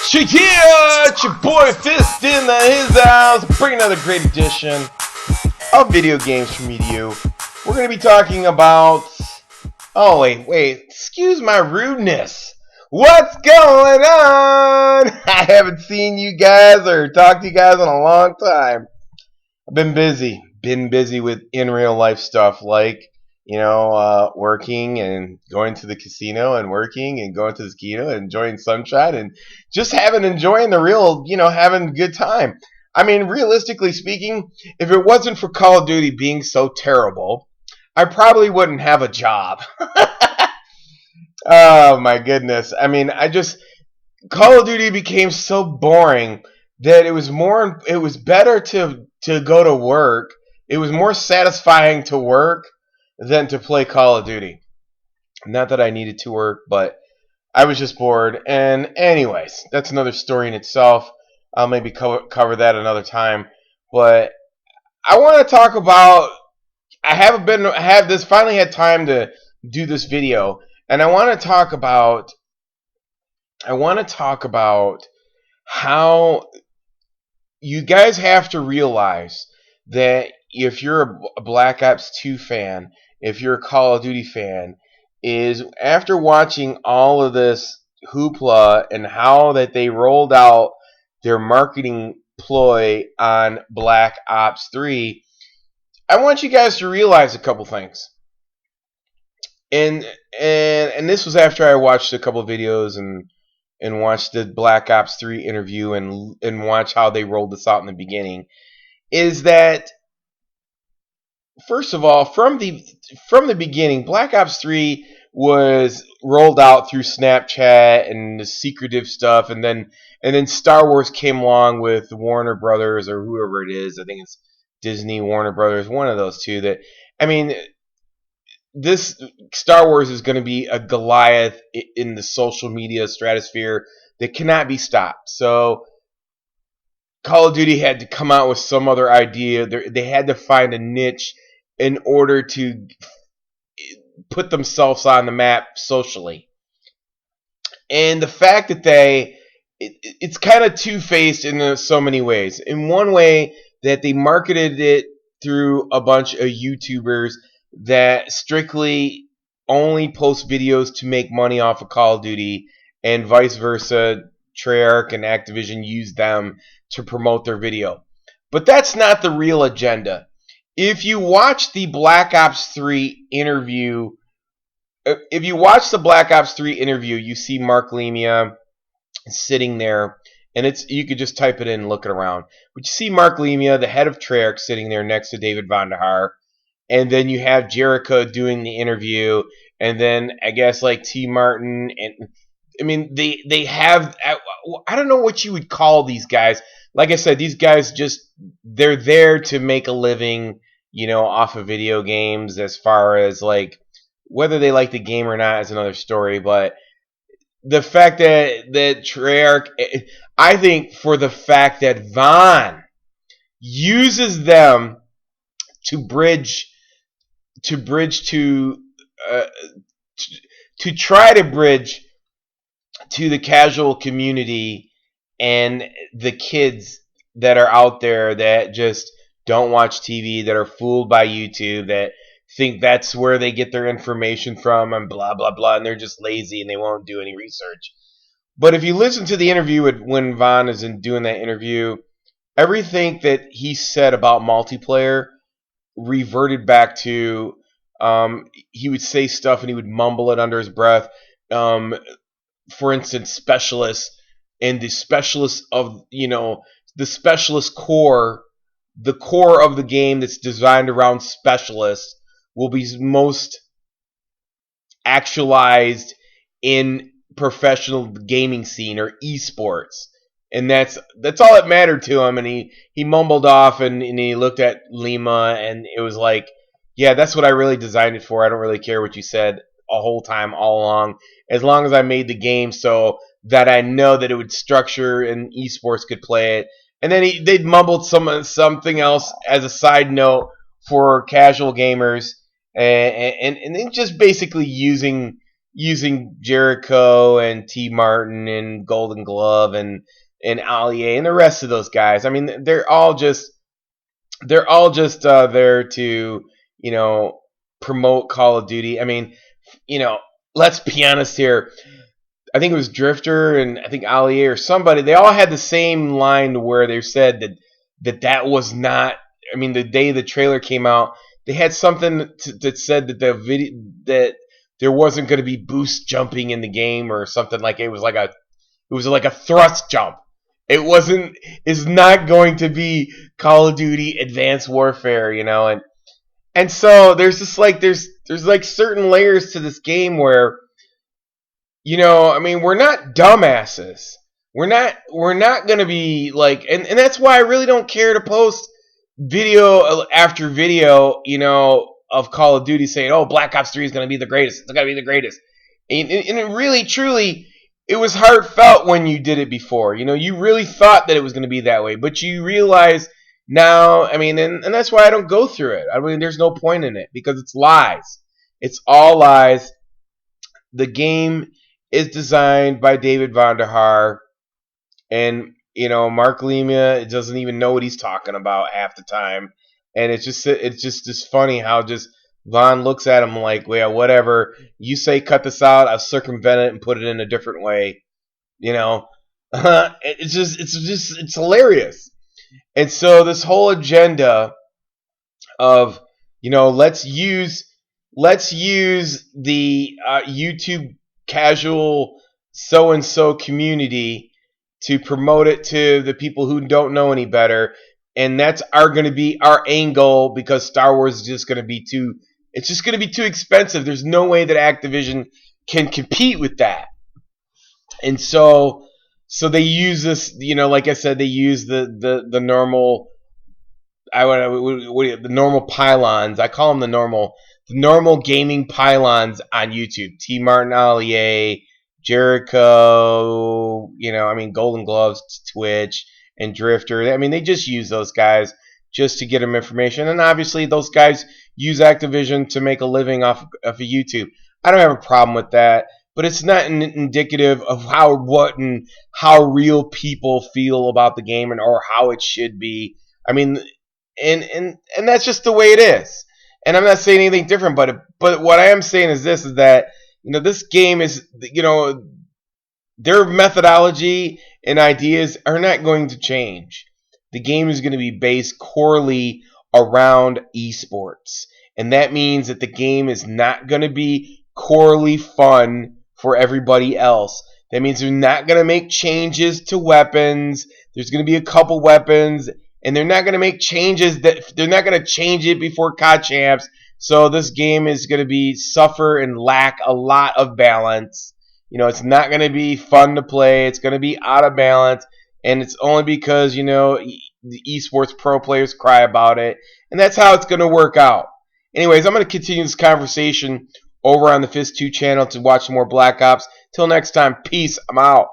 Check here, it's your boy Fist in his house. Bring another great edition of video games from me to you. We're going to be talking about. Oh wait! Excuse my rudeness. What's going on? I haven't seen you guys or talked to you guys in a long time. I've been busy. Been busy with in real life stuff like working and going to the casino and working and going to the casino and enjoying sunshine and just enjoying the real, having a good time. I mean, realistically speaking, if it wasn't for Call of Duty being so terrible, I probably wouldn't have a job. Oh my goodness. I mean, Call of Duty became so boring that it was better to go to work. It was more satisfying to work than to play Call of Duty. Not that I needed to work, but I was just bored. And anyways, that's another story in itself. I'll maybe cover that another time. But I want to talk about. Finally had time to do this video, and I want to talk about how you guys have to realize that if you're a Black Ops 2 fan, if you're a Call of Duty fan, is after watching all of this hoopla and how that they rolled out their marketing ploy on Black Ops 3, I want you guys to realize a couple things. And this was after I watched a couple of videos and watched the Black Ops 3 interview and watch how they rolled this out in the beginning, is that first of all, from the beginning, Black Ops 3 was rolled out through Snapchat and the secretive stuff, and then Star Wars came along with Warner Brothers or whoever it is. I think it's Disney, Warner Brothers, one of those two. This Star Wars is going to be a Goliath in the social media stratosphere that cannot be stopped. So Call of Duty had to come out with some other idea. They had to find a niche in order to put themselves on the map socially. And the fact that it's kind of two-faced in so many ways. In one way, that they marketed it through a bunch of YouTubers that strictly only post videos to make money off of Call of Duty, and vice versa. Treyarch and Activision use them to promote their video. But that's not the real agenda. If you watch the Black Ops 3 interview, you see Mark Lemia sitting there, and you could just type it in and look it around. But you see Mark Lemia, the head of Treyarch, sitting there next to David Vonderhaar, and then you have Jericho doing the interview, and then I guess like T. Martin, and I mean they have, I don't know what you would call these guys. Like I said, these guys they're there to make a living, off of video games. As far as like whether they like the game or not is another story. But the fact that Treyarch, I think for the fact that Vaughn uses them to try to bridge to the casual community and the kids that are out there that just don't watch TV, that are fooled by YouTube, that think that's where they get their information from and blah, blah, blah, and they're just lazy and they won't do any research. But if you listen to the interview when Vaughn is doing that interview, everything that he said about multiplayer reverted back to, he would say stuff and he would mumble it under his breath. For instance, specialists, and the specialists of, the specialist core, the core of the game that's designed around specialists will be most actualized in professional gaming scene or esports. And that's all that mattered to him. And he mumbled off and he looked at Lima, and it was like, yeah, that's what I really designed it for. I don't really care what you said a whole time, all along, as long as I made the game so that I know that it would structure and esports could play it. And then they'd mumbled something else as a side note for casual gamers, and just basically using using Jericho and T. Martin and Golden Glove and Allier and the rest of those guys. I mean, they're all just there to promote Call of Duty. I mean, let's be honest here. I think it was Drifter and I think Allier or somebody. They all had the same line where they said that was not. I mean, the day the trailer came out, they had something that said that the video that there wasn't going to be boost jumping in the game or something like it was like a thrust jump. It wasn't. It's not going to be Call of Duty Advanced Warfare, and so there's just like there's like certain layers to this game where I mean, we're not dumbasses. We're not going to be like, and that's why I really don't care to post video after video, of Call of Duty saying, "Oh, Black Ops 3 is going to be the greatest. It's going to be the greatest." And it really, truly, it was heartfelt when you did it before. You really thought that it was going to be that way, but you realize now. I mean, and that's why I don't go through it. I mean, there's no point in it because it's lies. It's all lies. The game is designed by David Vonderhaar, and Mark Lima doesn't even know what he's talking about half the time, and it's just funny how just Vaughn looks at him like, well, whatever you say, cut this out, I'll circumvent it and put it in a different way. It's hilarious, and so this whole agenda of let's use the YouTube casual so-and-so community to promote it to the people who don't know any better, and that's going to be our angle because Star Wars is just going to be too expensive. There's no way that Activision can compete with that. And so they use this, like I said, they use the normal the normal pylons. I call them the normal gaming pylons on YouTube. T. Martin Allier, Jericho, I mean, Golden Gloves, Twitch, and Drifter. I mean, they just use those guys just to get them information. And obviously, those guys use Activision to make a living off of YouTube. I don't have a problem with that, but it's not indicative of how real people feel about the game or how it should be. I mean, and that's just the way it is. And I'm not saying anything different, but what I am saying is this: is that this game is their methodology and ideas are not going to change. The game is going to be based corely around esports, and that means that the game is not going to be corely fun for everybody else. That means they're not going to make changes to weapons. There's going to be a couple weapons, and they're not going to make changes they're not going to change it before COD Champs. So this game is going to suffer and lack a lot of balance. It's not going to be fun to play. It's going to be out of balance, and it's only because the esports pro players cry about it, and that's how it's going to work out. Anyways, I'm going to continue this conversation over on the Fist 2 channel to watch some more Black Ops. Till next time, peace. I'm out.